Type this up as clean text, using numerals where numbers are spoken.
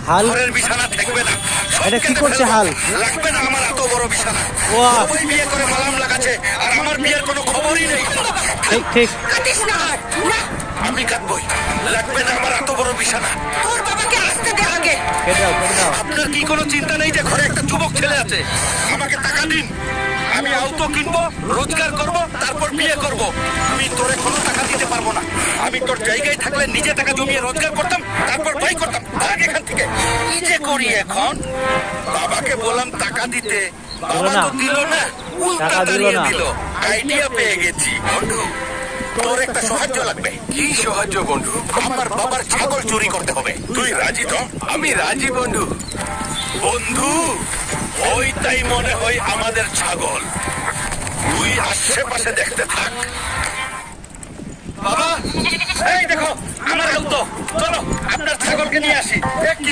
হাল ঘরের বিছানা থাকবে না। এটা কি করছে হাল? লাগবে না আমার এত বড় বিছানা। ওয়া সবাই বিয়ে করে মালাম লাগাচ্ছে আর আমার বিয়ের কোনো খবরই নেই। ঠিক ঠিক কাটিস না না, আমি কাঁদবই, লাগবে না আমার এত বড় বিছানা। তোর বাবাকে আসতে দে আগে। কেটে দাও কেটে দাও। আপনার কি কোনো চিন্তা নেই যে ঘরে একটা যুবক ছেলে আছে? আমাকে টাকা দিন, আমি আউটো কিনবো, রোজগার করব, তারপর বিয়ে করব। আমি তোরে কোনো টাকা দিতে পারবো না। আমি তোর জায়গায় থাকলে নিজে টাকা জমিয়ে রোজগার করতাম, তারপর বাই করতাম। ভাগ এখান থেকে। কি যে করি এখন? বাবাকে বললাম টাকা দিতে, বাবা তো দিল না, উল্টা টাকা দিল দাঁড়িয়ে না। দিল। আইডিয়া পেয়ে গেছি বন্ধু, তোর একটা সাহায্য লাগবে। কি সাহায্য বন্ধু? আমার বাবার ছাগল চুরি করতে হবে। তুই রাজি তো? আমি রাজি বন্ধু। বন্ধু, ওইটাই মনে হয় আমাদের ছাগল। তুই আশেপাশে দেখতে থাক। বাবা, এই দেখো আমার আউটো, চলো আপনার ছাগলকে নিয়ে আসি। এ কি